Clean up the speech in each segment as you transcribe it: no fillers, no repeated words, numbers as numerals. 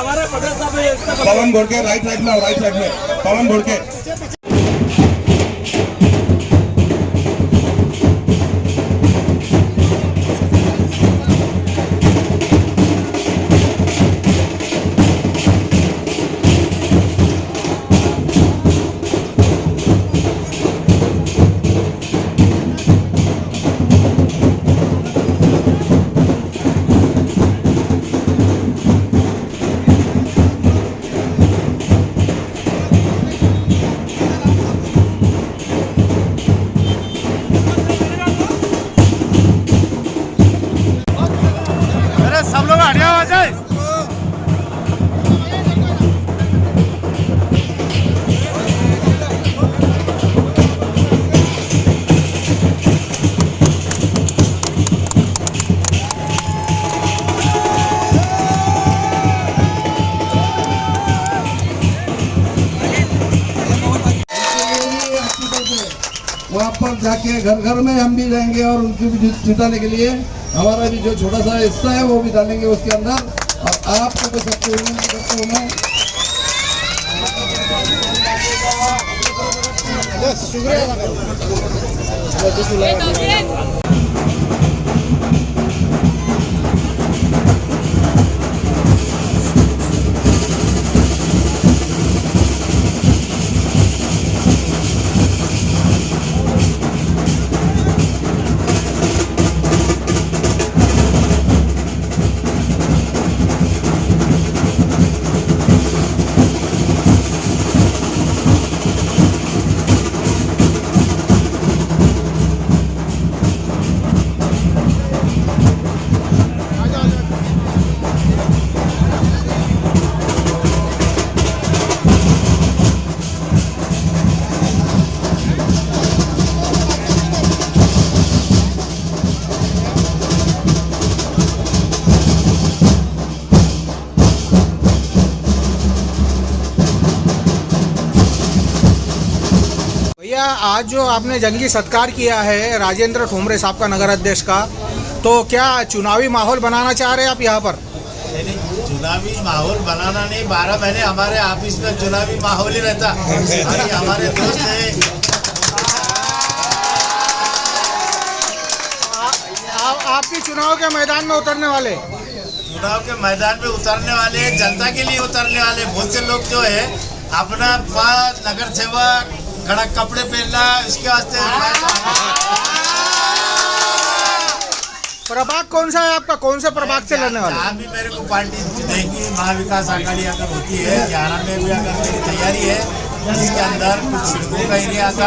पवन घोड़के right side में, right side में पवन घोड़के। सब लोग हटिया हुआ जाए। वहाँ पर जाके घर घर में हम भी जाएंगे और उनको भी जिताने के लिए हमारा भी जो छोटा सा हिस्सा है वो भी डालेंगे उसके अंदर। और आपको भी सबको विनती करता हूँ मैं, भैया आज जो आपने जंगी सत्कार किया है राजेंद्र ठोमरे साहब का, नगर अध्यक्ष का, तो क्या चुनावी माहौल बनाना चाह रहे हैं आप यहाँ पर? नहीं, चुनावी माहौल बनाना नहीं, 12 महीने हमारे ऑफिस में चुनावी माहौल ही रहता। अभी हमारे दोस्त है आप भी चुनाव के मैदान में उतरने वाले? चुनाव के मैदान में उतरने वाले, जनता के लिए उतरने वाले। बहुत से लोग जो है अपना नगर सेवक कड़क कपड़े पहनना, इसके वास्ते। प्रभाग कौन सा है आपका? कौन से प्रभाग से लड़ने वाले? जहाँ भी मेरे को पार्टी देगी, महाविकास आघाड़ी अगर होती है, 11 में भी अगर मेरी तैयारी है, जिसके अंदर कुछ छिड़कों का एरिया आता।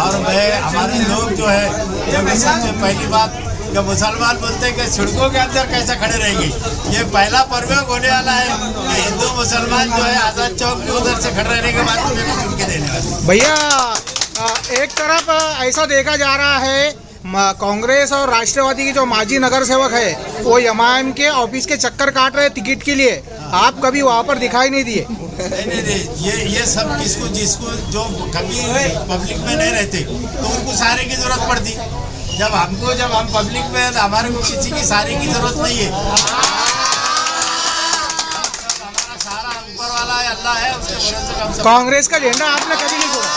और मैं हमारे लोग जो है, जब सबसे पहली बात जब मुसलमान बोलते हैं कि सड़कों के अंदर कैसे खड़े रहेंगे, ये पहला पर्व होने वाला है कि हिंदू मुसलमान जो है आजाद चौक के उधर से खड़े रहने के बाद मेरे को चुन के देने वाले। भैया एक तरफ ऐसा देखा जा रहा है, कांग्रेस और राष्ट्रवादी के जो माजी नगर सेवक है वो एमआईएम के ऑफिस के चक्कर काट रहे टिकट के लिए, आप कभी वहाँ पर दिखाई नहीं दिए? नहीं, ये सब जिसको जो कभी पब्लिक में नहीं रहते तो उनको सहारे की जरूरत पड़ती। जब हम पब्लिक में, हमारे को किसी की सहारे की जरूरत नहीं है। हमारा सहारा ऊपर वाला है, अल्लाह है, उसके भरोसे हम सब। कांग्रेस का झंडा आपने कभी नहीं छोड़ा?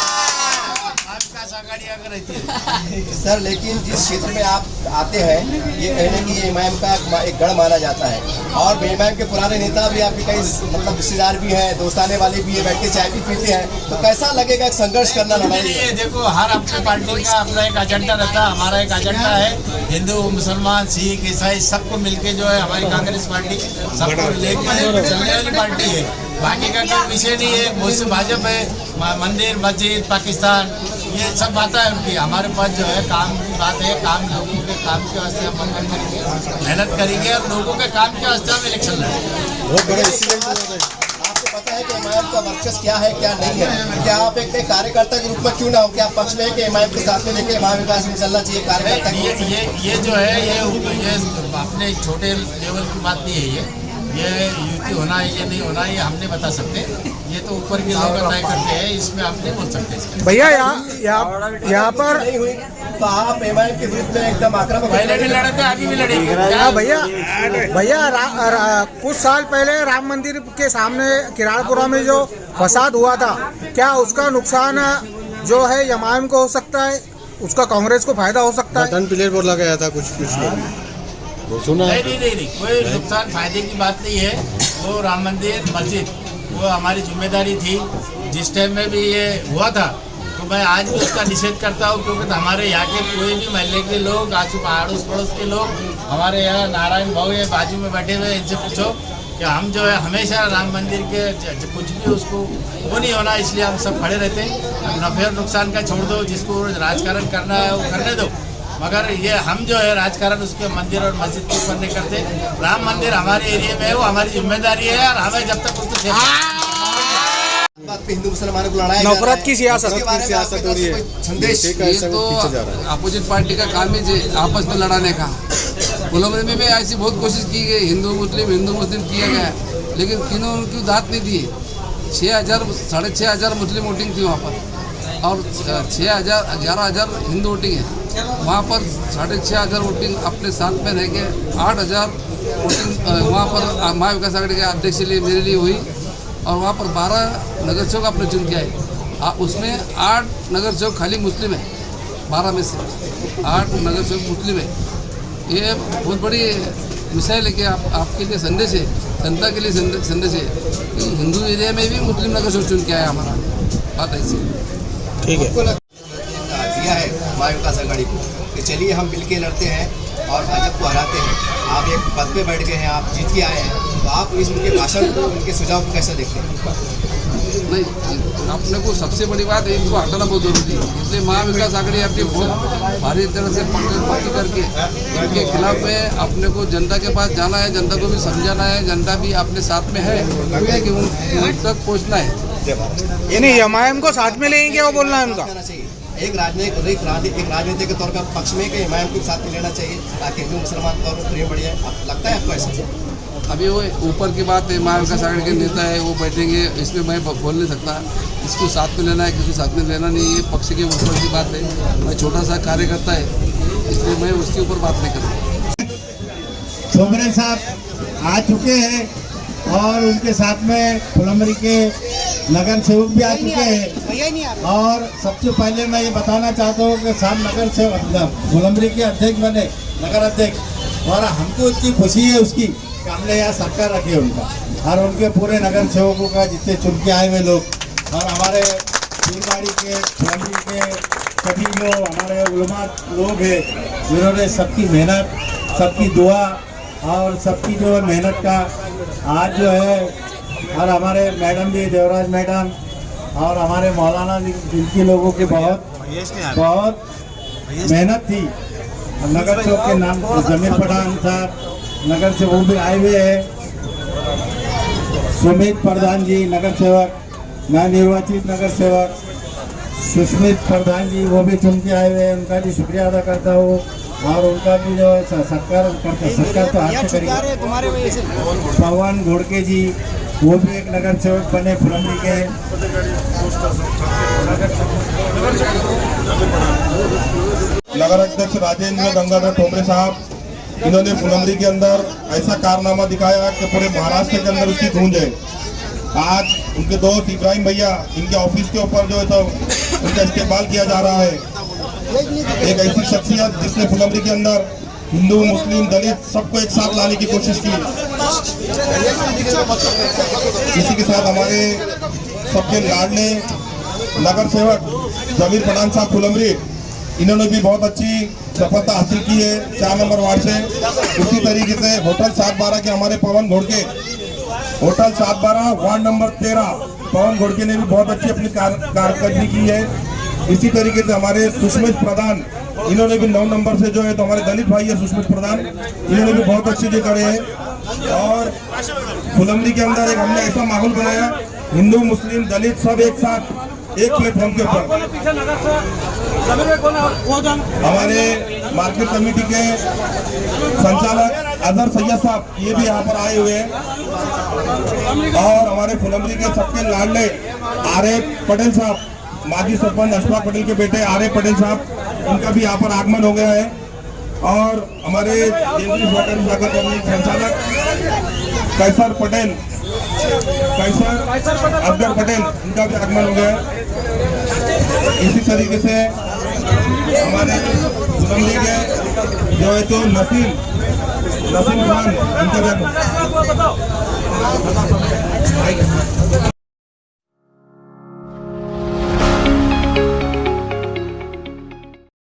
सर, लेकिन जिस क्षेत्र में आप आते हैं ये कहने की ये एमआईएम का एक गढ़ माना जाता है, और एमआईएम के पुराने नेता भी आपके कई मतलब रिश्तेदार भी हैं, दोस्ताने वाले भी है, बैठ के चाय भी पीते हैं, तो कैसा लगेगा एक संघर्ष करना? लड़ाई है, देखो हर अपने पार्टी का अपना एक एजेंडा रहता है। हमारा एक एजेंडा है, हिंदू मुसलमान सिख ईसाई सबको मिलके जो है हमारी कांग्रेस पार्टी सबको लेके चलने वाली पार्टी है। बाकी का कोई विषय नहीं है। मुझसे भाजपा है, मंदिर मस्जिद पाकिस्तान ये सब बातें है उनकी। हमारे पास जो है काम की बात है, काम लोगों के काम के वास्ते हम मंगन करेंगे, मेहनत करेंगे और लोगों के काम के वास्ते हम इलेक्शन लड़ेंगे। आपको पता है कि एमआईएम का वर्चस्व क्या है क्या नहीं है? क्या आप एक कार्यकर्ता के रूप में क्यों ना हो, क्या पक्ष में है कि एमआईएम के साथ में लेके महाविकास में चलना चाहिए कार्यकर्ता? ये जो है ये अपने छोटे लेवल की बात नहीं है। ये युति होना है ये नहीं होना ये हम नहीं बता सकते, ये तो ऊपर के लोग तय करते हैं, इसमें हम नहीं बोल सकते इसमें। भैया यहाँ पर नहीं हुई तो आप एमआईएम के विरुद्ध में एकदम आक्रामक पहले भी लड़े थे, अभी भी लड़ेंगे। भैया कुछ साल पहले राम मंदिर के सामने किराड़पुरा में जो फसाद हुआ था, क्या उसका नुकसान जो है एमआईएम को हो सकता है, उसका कांग्रेस को फायदा हो सकता है? प्लेयर बोला गया था कुछ वो सुना नहीं, कोई नुकसान फायदे की बात नहीं है। वो राम मंदिर मस्जिद वो हमारी जिम्मेदारी थी, जिस टाइम में भी ये हुआ था तो मैं आज भी उसका निषेध करता हूँ, क्योंकि हमारे यहाँ के कोई भी महल्ले के लोग, आजू अड़ोस पड़ोस के लोग, हमारे यहाँ नारायण भाव ये बाजू में बैठे हुए, इनसे पूछो कि हम जो है हमेशा राम मंदिर के कुछ भी उसको वो नहीं होना, इसलिए हम सब खड़े रहते हैं। नफे और नुकसान का छोड़ दो, जिसको राजकारण करना है वो करने दो, मगर ये हम जो है राजकारण उसके मंदिर और मस्जिद के ऊपर नहीं करते। राम मंदिर हमारे एरिया में है, वो हमारी जिम्मेदारी है और हमें जब तक उसको बात पे हिंदू मुसलमानों को लड़ाया जा रहा नफरत है। की सियासत उसके बारे में आपके तरफ से कोई संदेश ये तो अपोजिट पार्टी का काम है आपस में लड़ाने का। फुलंब्री में भी ऐसी बहुत कोशिश की गई, हिंदू मुस्लिम किया गया, लेकिन तीनों उनकी दाद नहीं दी। 6,000 6,500 मुस्लिम वोटिंग थी वहाँ पर, और 6,000 11,000 हिंदू वोटिंग है। वहाँ पर 6,500 वोटिंग अपने साथ में रह के 8,000 वोटिंग वहाँ पर महा विकास आघाड़ी के अध्यक्ष के लिए मेरे लिए हुई, और वहाँ पर 12 नगर सेवक अपने चुन के आए। उसमें 8 नगर सेवक खाली मुस्लिम है, 12 में से 8 नगर सेवक मुस्लिम है। ये बहुत बड़ी मिसाइल है कि आपके लिए संदेश है, जनता के लिए संदेश है कि हिंदू एरिया में भी मुस्लिम नगर सेवक चुन के आया हमारा, बात ऐसी। ठीक है, दिया है महा विकास आघाड़ी को कि चलिए हम मिलके लड़ते हैं और भाजपा को हराते हैं। आप एक पद पे बैठ गए हैं, आप जीत के आए हैं, तो आप इस उनके भाषण को, उनके सुझाव को कैसे देखते हैं? नहीं, अपने को सबसे बड़ी बात है इनको हटाना बहुत जरूरी है, इसलिए महा विकास आघाड़ी अपनी बहुत भारी तरह से पकड़ करके इनके खिलाफ में अपने को जनता के पास जाना है, जनता को भी समझाना है, जनता भी अपने साथ में है, लेकिन उन तक पहुँचना है। यानी एमआईएम को साथ में लेंगे, वो बोलना है उनका। एक राजनीति के तौर पर पक्ष में कि एमआईएम को साथ में लेना चाहिए ताकि हिंदू मुसलमान तौर पर प्रेम बढ़ जाए। लगता है आपको ऐसा? अभी वो ऊपर की बात है, महा विकास आघाड़ी के नेता है वो बैठेंगे, इसमें मैं बोल नहीं सकता इसको साथ में लेना है किसी साथ में लेना नहीं, ये पक्ष के ऊपर की बात है। मैं छोटा सा कार्यकर्ता है, इसलिए मैं उसके ऊपर बात नहीं करूँगा। सोमरे साहब आ चुके हैं और उनके साथ में फुलंब्री के नगर सेवक भी आ चुके हैं, और सबसे पहले मैं ये बताना चाहता हूँ कि साहब नगर सेवक फुलंब्री के अध्यक्ष बने, नगर अध्यक्ष, और हमको इतनी खुशी है उसकी कि हमने यहाँ सरकार रखी है उनका, और उनके पूरे नगर सेवकों का जितने चुन के आए हुए लोग, और हमारे पीरवाड़ी के फुलंब्री के सभी जो हमारे उलमा लोग हैं, जिन्होंने सबकी मेहनत, सबकी दुआ और सबकी जो है मेहनत का आज जो है, और हमारे मैडम भी, देवराज मैडम और हमारे मौलाना जी, जिनकी लोगों की बहुत मेहनत थी। नगर सेवक के नाम जमीन पठान साहब नगर से वो भी आए हुए हैं, सुमित प्रधान जी नगर सेवक, नवनिर्वाचित नगर सेवक सुष्मित प्रधान जी वो भी चुन के आए हुए हैं, उनका भी शुक्रिया अदा करता हूँ, और उनका भी जो है सत्कार तो हाथ से करिए। पवन घोड़के जी वो भी एक नगर सेवक बने फुलंब्री के। नगर अध्यक्ष राजेंद्र गंगाधर ठोंबरे साहब, इन्होंने फुलंब्री के अंदर ऐसा कारनामा दिखाया कि पूरे महाराष्ट्र के अंदर उसकी गूंज है। आज उनके दोस्त इब्राहिम भैया, इनके ऑफिस के ऊपर जो है तो उनका इस्तेमाल किया जा रहा है। एक ऐसी शख्सियत जिसने फुलंब्री के अंदर हिंदू, मुस्लिम, दलित सबको एक साथ लाने की कोशिश की। इसी के साथ हमारे सबके लाडले नगर सेवक जमीर पठान साहब फुलंब्री, इन्होंने भी बहुत अच्छी सफलता हासिल की है 4 नंबर वार्ड से। उसी तरीके से होटल 712 के हमारे पवन घोड़के, होटल 712 वार्ड नंबर 13 पवन घोड़के ने भी बहुत अच्छी अपनी कारकर्दगी की है। इसी तरीके से हमारे सुष्मित प्रधान, इन्होंने भी 9 नंबर से जो है तो हमारे दलित भाई है सुष्मित प्रधान, इन्होंने भी बहुत अच्छे जो करे हैं। और फुलंब्री के अंदर एक हमने ऐसा माहौल बनाया, हिंदू, मुस्लिम, दलित सब एक साथ एक प्लेटफॉर्म के ऊपर। हमारे मार्केट कमेटी के संचालक अजहर सैयद साहब ये भी यहाँ पर आए हुए हैं और हमारे फुलंबरी के सबके लाडले आर.ए. पटेल साहब माजी सरपंच अशफाक पटेल के बेटे आर.ए. पटेल साहब इनका भी यहाँ पर आगमन हो गया है और हमारे केंद्रीय स्वागत शाखा कमेटी संचालक कैसर असगर पटेल इनका भी आगमन हो गया है। इसी तरीके से हमारे फुलंबरी के जो है तो नसीम खान इनका भी